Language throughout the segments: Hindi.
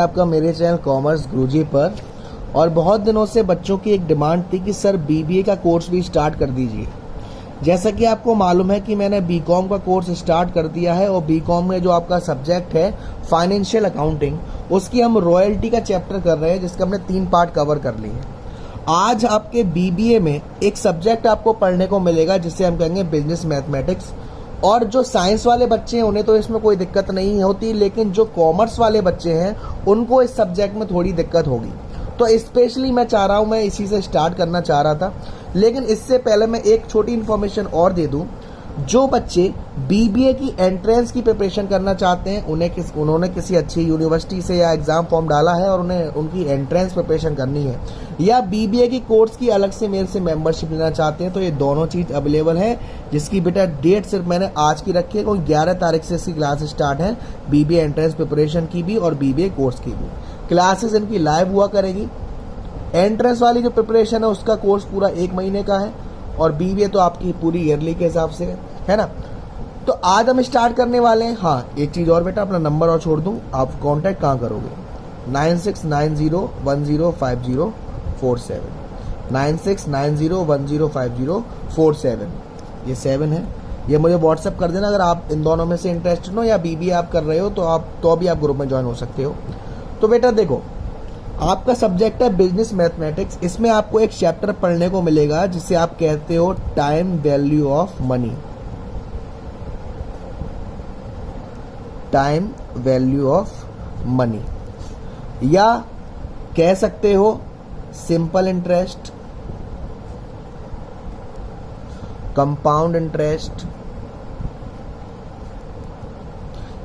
आपका मेरे चैनल कॉमर्स गुरुजी पर। और बहुत दिनों से बच्चों की एक डिमांड थी कि सर बीबीए का कोर्स भी स्टार्ट कर दीजिए। जैसा कि आपको मालूम है कि मैंने बीकॉम का कोर्स स्टार्ट कर दिया है और बीकॉम में जो आपका सब्जेक्ट है फाइनेंशियल अकाउंटिंग, उसकी हम रॉयल्टी का चैप्टर कर रहे हैं, जिसके हमने 3 पार्ट कवर कर लिए हैं। आज आपके बीबीए में एक सब्जेक्ट आपको पढ़ने को मिलेगा जिसे हम कहेंगे बिजनेस मैथमेटिक्स। और जो साइंस वाले बच्चे हैं उन्हें तो इसमें कोई दिक्कत नहीं होती, लेकिन जो कॉमर्स वाले बच्चे हैं उनको इस सब्जेक्ट में थोड़ी दिक्कत होगी। तो स्पेशली मैं चाह रहा हूँ, मैं इसी से स्टार्ट करना चाह रहा था। लेकिन इससे पहले मैं एक छोटी इन्फॉर्मेशन और दे दूँ। जो बच्चे बीबीए की एंट्रेंस की प्रिपरेशन करना चाहते हैं, उन्होंने किसी अच्छी यूनिवर्सिटी से या एग्ज़ाम फॉर्म डाला है और उन्हें उनकी एंट्रेंस प्रिपरेशन करनी है, या बीबीए की कोर्स की अलग से मेरे से मेंबरशिप लेना चाहते हैं, तो ये दोनों चीज़ अवेलेबल है। जिसकी बेटा डेट सिर्फ मैंने आज की रखी है, क्योंकि 11 तारीख से इसकी क्लास स्टार्ट है, बीबीए एंट्रेंस प्रिपरेशन की भी और बीबीए कोर्स की भी। क्लासेस इनकी लाइव हुआ करेगी। एंट्रेंस वाली जो प्रिपरेशन है उसका कोर्स पूरा 1 महीने का है, और बीबीए तो आपकी पूरी ईयरली के हिसाब से है ना। तो आज हम स्टार्ट करने वाले हैं। हाँ, एक चीज़ और बेटा, अपना नंबर और छोड़ दूँ, आप कांटेक्ट कहाँ करोगे? 9690105047, 9690105047, ये 7 है। ये मुझे व्हाट्सअप कर देना अगर आप इन दोनों में से इंटरेस्टेड हो या बीबीए आप कर रहे हो, तो भी आप ग्रुप में ज्वाइन हो सकते हो। तो बेटा देखो, आपका सब्जेक्ट है बिजनेस मैथमेटिक्स। इसमें आपको एक चैप्टर पढ़ने को मिलेगा जिसे आप कहते हो time value of money. Time value of money, या कह सकते हो simple interest, compound interest,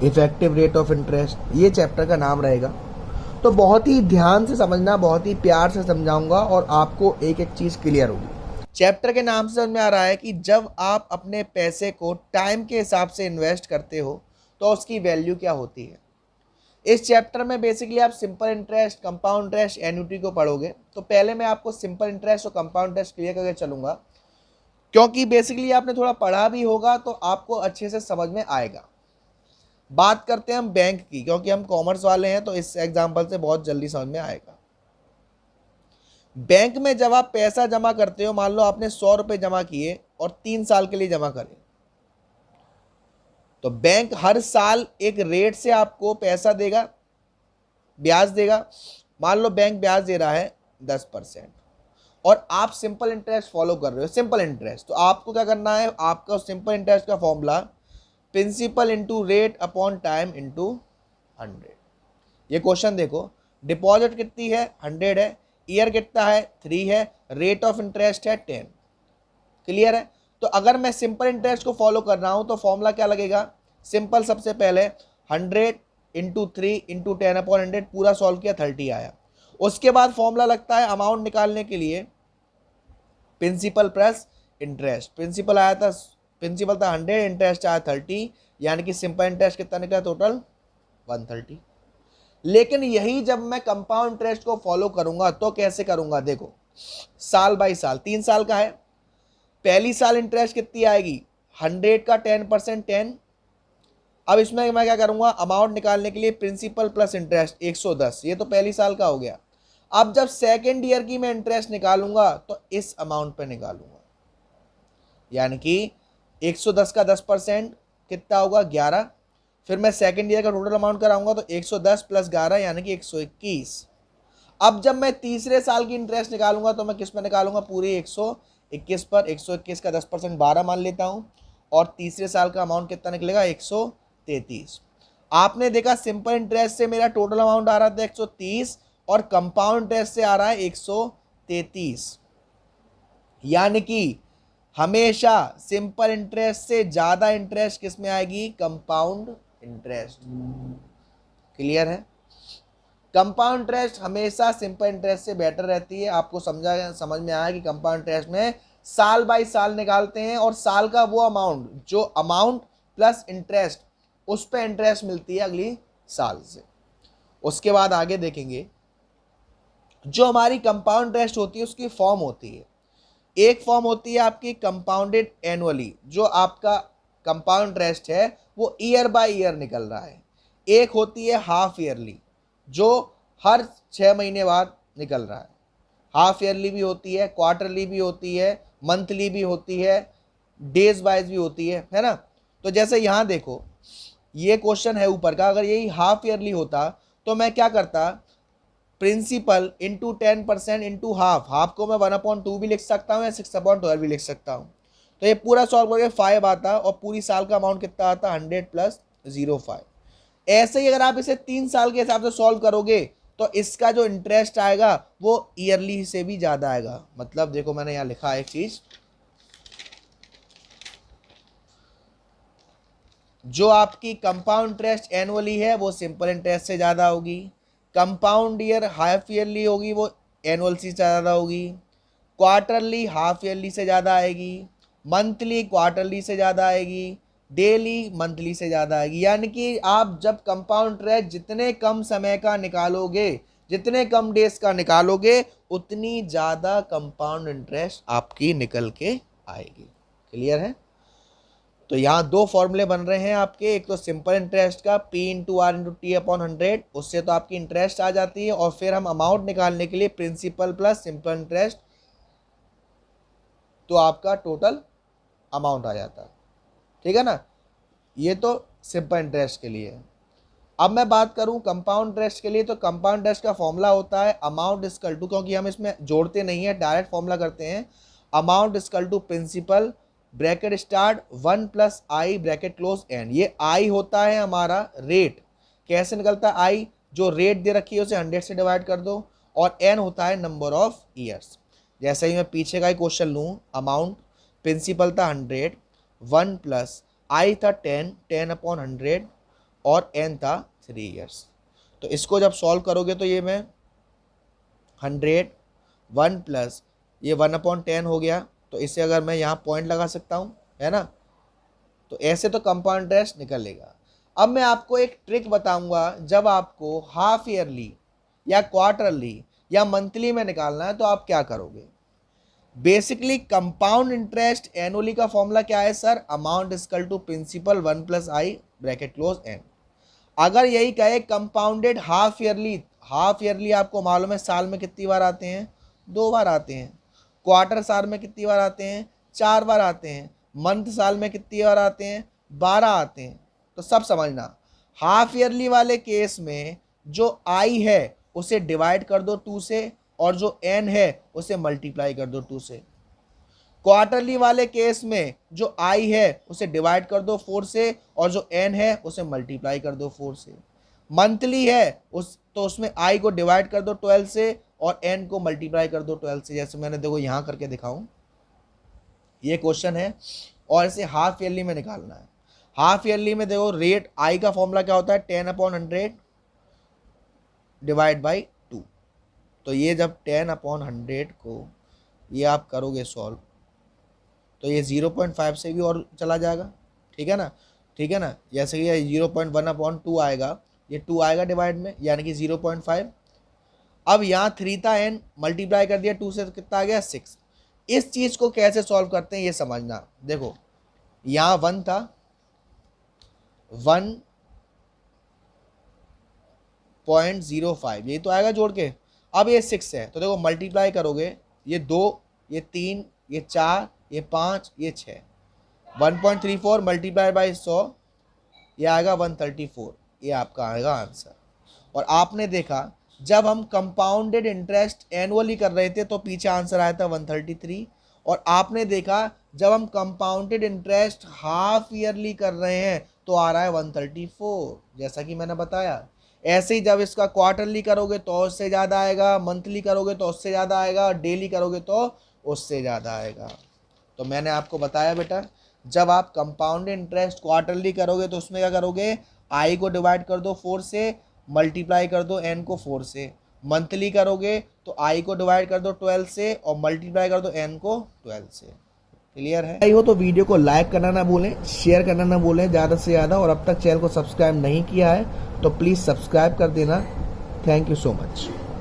effective rate of interest, ये चैप्टर का नाम रहेगा। तो बहुत ही ध्यान से समझना, बहुत ही प्यार से समझाऊंगा और आपको एक एक चीज़ क्लियर होगी। चैप्टर के नाम से समझ में आ रहा है कि जब आप अपने पैसे को टाइम के हिसाब से इन्वेस्ट करते हो तो उसकी वैल्यू क्या होती है। इस चैप्टर में बेसिकली आप simple interest, compound interest, annuity को पढ़ोगे। तो पहले मैं आपको सिंपल इंटरेस्ट और कंपाउंड इंटरेस्ट क्लियर करके चलूंगा, क्योंकि बेसिकली आपने थोड़ा पढ़ा भी होगा तो आपको अच्छे से समझ में आएगा। बात करते हैं हम बैंक की, क्योंकि हम कॉमर्स वाले हैं तो इस एग्जांपल से बहुत जल्दी समझ में आएगा। बैंक में जब आप पैसा जमा करते हो, मान लो आपने 100 रुपये जमा किए और 3 साल के लिए जमा करे, तो बैंक हर साल एक रेट से आपको पैसा देगा, ब्याज देगा। मान लो बैंक ब्याज दे रहा है 10% और आप सिंपल इंटरेस्ट फॉलो कर रहे हो, सिंपल इंटरेस्ट। तो आपको क्या करना है, आपका सिंपल इंटरेस्ट का formula principal into rate upon time into 100। ये क्वेश्चन देखो, डिपॉजिट कितनी है 100 है, ईयर कितना है 3 है, रेट ऑफ इंटरेस्ट है 10। क्लियर है। तो अगर मैं सिंपल इंटरेस्ट को फॉलो कर रहा हूं तो फॉर्मूला क्या लगेगा, सिंपल सबसे पहले 100 इंटू 3 इंटू 10 अपॉन 100, पूरा सॉल्व किया 30 आया। उसके बाद फॉर्मूला लगता है अमाउंट निकालने के लिए प्रिंसिपल प्लस इंटरेस्ट। प्रिंसिपल था 100, इंटरेस्ट आया 30, यानी कि सिंपल इंटरेस्ट कितना निकला टोटल 130। लेकिन यही जब मैं कंपाउंड इंटरेस्ट को फॉलो करूंगा तो कैसे करूंगा, देखो साल बाई साल, 3 साल का है। पहली साल इंटरेस्ट कितनी आएगी 100 का 10% 10। अब इसमें मैं क्या करूंगा, अमाउंट निकालने के लिए प्रिंसिपल प्लस इंटरेस्ट 110, ये तो पहली साल का हो गया। अब जब सेकेंड ईयर की मैं इंटरेस्ट निकालूंगा तो इस अमाउंट पे निकालूंगा, यानी कि 110 का 10% कितना होगा 11। फिर मैं सेकेंड ईयर का टोटल अमाउंट कराऊंगा तो 110 प्लस 11 यानी कि 121। अब जब मैं तीसरे साल की इंटरेस्ट निकालूंगा तो मैं किस पर निकालूंगा, पूरी 121 पर। 121 का 10% 12 मान लेता हूं, और तीसरे साल का अमाउंट कितना निकलेगा 133। आपने देखा सिंपल इंटरेस्ट से मेरा टोटल अमाउंट आ रहा था 130 और कंपाउंड इंटरेस्ट से आ रहा है 133, यानी कि हमेशा सिंपल इंटरेस्ट से ज्यादा इंटरेस्ट किस में आएगी, कंपाउंड इंटरेस्ट। क्लियर है। कंपाउंड इंटरेस्ट हमेशा सिंपल इंटरेस्ट से बेटर रहती है। आपको समझ में आया कि कंपाउंड इंटरेस्ट में साल बाय साल निकालते हैं और साल का वो अमाउंट, जो अमाउंट प्लस इंटरेस्ट, उस पर इंटरेस्ट मिलती है अगली साल से। उसके बाद आगे देखेंगे, जो हमारी कंपाउंड इंटरेस्ट होती है उसकी फॉर्म होती है। एक फॉर्म होती है आपकी कंपाउंडेड एनुअली, जो आपका कंपाउंड इंटरेस्ट है वो ईयर बाय ईयर निकल रहा है। एक होती है हाफ ईयरली, जो हर 6 महीने बाद निकल रहा है। हाफ ईयरली भी होती है, क्वार्टरली भी होती है, मंथली भी होती है, डेज वाइज भी होती है ना। तो जैसे यहाँ देखो ये क्वेश्चन है ऊपर का, अगर यही हाफ ईयरली होता तो मैं क्या करता, प्रिंसिपल इंटू 10% इंटू हाफ को मैं 1/2 भी लिख सकता हूँ या 6/12 भी लिख सकता हूँ। तो ये पूरा सॉल्व करके 5 आता और पूरी साल का अमाउंट कितना आता, 100 + 0.5। ऐसे ही अगर आप इसे 3 साल के हिसाब से सॉल्व करोगे तो इसका जो इंटरेस्ट आएगा वो ईयरली से भी ज़्यादा आएगा। मतलब देखो मैंने यहाँ लिखा है एक चीज़, जो आपकी कंपाउंड इंटरेस्ट एनुअली है वो सिंपल इंटरेस्ट से ज़्यादा होगी, कंपाउंड ईयर हाफ ईयरली होगी वो एनुअल से ज़्यादा होगी, क्वार्टरली हाफ ईयरली से ज़्यादा आएगी, मंथली क्वार्टरली से ज़्यादा आएगी, डेली मंथली से ज़्यादा आएगी। यानी कि आप जब कंपाउंड इंटरेस्ट जितने कम समय का निकालोगे, जितने कम डेज का निकालोगे, उतनी ज़्यादा कंपाउंड इंटरेस्ट आपकी निकल के आएगी। क्लियर है? तो यहाँ 2 फॉर्मूले बन रहे हैं आपके, एक तो सिंपल इंटरेस्ट का P × R × T/100, उससे तो आपकी इंटरेस्ट आ जाती है, और फिर हम अमाउंट निकालने के लिए प्रिंसिपल प्लस सिंपल इंटरेस्ट, तो आपका टोटल अमाउंट आ जाता है। ठीक है ना, ये तो सिंपल इंटरेस्ट के लिए। अब मैं बात करूं कंपाउंड इंटरेस्ट के लिए, तो कंपाउंड इंटरेस्ट का फॉर्मूला होता है अमाउंट इक्वल टू, क्योंकि हम इसमें जोड़ते नहीं है, डायरेक्ट फॉर्मूला करते हैं, amount equal to principal bracket start 1 + I bracket close and. ये I होता है हमारा रेट, कैसे निकलता है I, जो रेट दे रखी है उसे 100 से डिवाइड कर दो, और N होता है नंबर ऑफ ईयर्स। जैसे ही मैं पीछे का ही क्वेश्चन लूँ, अमाउंट प्रिंसिपल था 100, 1 + I था 10/100 और N था 3 ईयर्स। तो इसको जब सॉल्व करोगे तो ये मैं 100 1 + ये 1/10 हो गया, तो इससे अगर मैं यहाँ पॉइंट लगा सकता हूँ, है ना। तो ऐसे तो कंपाउंड इंटरेस्ट निकलेगा। अब मैं आपको एक ट्रिक बताऊंगा, जब आपको हाफ ईयरली या क्वार्टरली या मंथली में निकालना है तो आप क्या करोगे। बेसिकली कंपाउंड इंटरेस्ट एनुअली का फॉर्मूला क्या है sir, amount equal to principal 1 + I bracket close and. अगर यही कहे कंपाउंडेड हाफ ईयरली आपको मालूम है साल में कितनी बार आते हैं, 2 बार आते हैं। क्वार्टर साल में कितनी बार आते हैं, 4 बार आते हैं। मंथ साल में कितनी बार आते हैं, 12 आते हैं। तो सब समझना, हाफ ईयरली वाले केस में जो I है उसे डिवाइड कर दो 2 से, और जो N है उसे मल्टीप्लाई कर दो 2 से। क्वार्टरली वाले केस में जो I है उसे डिवाइड कर दो 4 से, और जो N है उसे मल्टीप्लाई कर दो 4 से। मंथली है तो उसमें I को डिवाइड कर दो 12 से, और N को मल्टीप्लाई कर दो 12 से। जैसे मैंने देखो यहाँ करके दिखाऊं, ये क्वेश्चन है और इसे हाफ ईयरली में निकालना है। हाफ ईयरली में देखो रेट I का फॉर्मूला क्या होता है, 10/100 डिवाइड बाई 2। तो ये जब 10/100 को ये आप करोगे सॉल्व, तो ये 0.5 से भी और चला जाएगा। ठीक है ना, ठीक है ना। जैसे कि ये 0.1/2 आएगा, ये 2 आएगा डिवाइड में, यानी कि 0.5। अब यहाँ 3 था, N मल्टीप्लाई कर दिया 2 से, तो कितना आ गया 6। इस चीज़ को कैसे सॉल्व करते हैं ये समझना। देखो यहाँ 1 था, 1.05 यही तो आएगा जोड़ के। अब ये 6 है, तो देखो मल्टीप्लाई करोगे, ये 2, ये 3, ये 4, ये 5, ये 6, 1.34 मल्टीप्लाई बाई 100, ये आएगा 134। ये आपका आएगा आंसर। और आपने देखा जब हम कंपाउंडेड इंटरेस्ट एनुअली कर रहे थे तो पीछे आंसर आया था 133, और आपने देखा जब हम कंपाउंडेड इंटरेस्ट हाफ ईयरली कर रहे हैं तो आ रहा है 134, जैसा कि मैंने बताया। ऐसे ही जब इसका क्वार्टरली करोगे तो उससे ज़्यादा आएगा, मंथली करोगे तो उससे ज़्यादा आएगा, और डेली करोगे तो उससे ज़्यादा आएगा। तो मैंने आपको बताया बेटा, जब आप कंपाउंडेड इंटरेस्ट क्वार्टरली करोगे तो उसमें क्या करोगे, I को डिवाइड कर दो 4 से, मल्टीप्लाई कर दो N को 4 से। मंथली करोगे तो I को डिवाइड कर दो 12 से, और मल्टीप्लाई कर दो N को 12 से। क्लियर है? आई हो तो वीडियो को लाइक करना ना भूलें, शेयर करना ना भूलें ज़्यादा से ज़्यादा, और अब तक चैनल को सब्सक्राइब नहीं किया है तो प्लीज़ सब्सक्राइब कर देना। Thank you so much.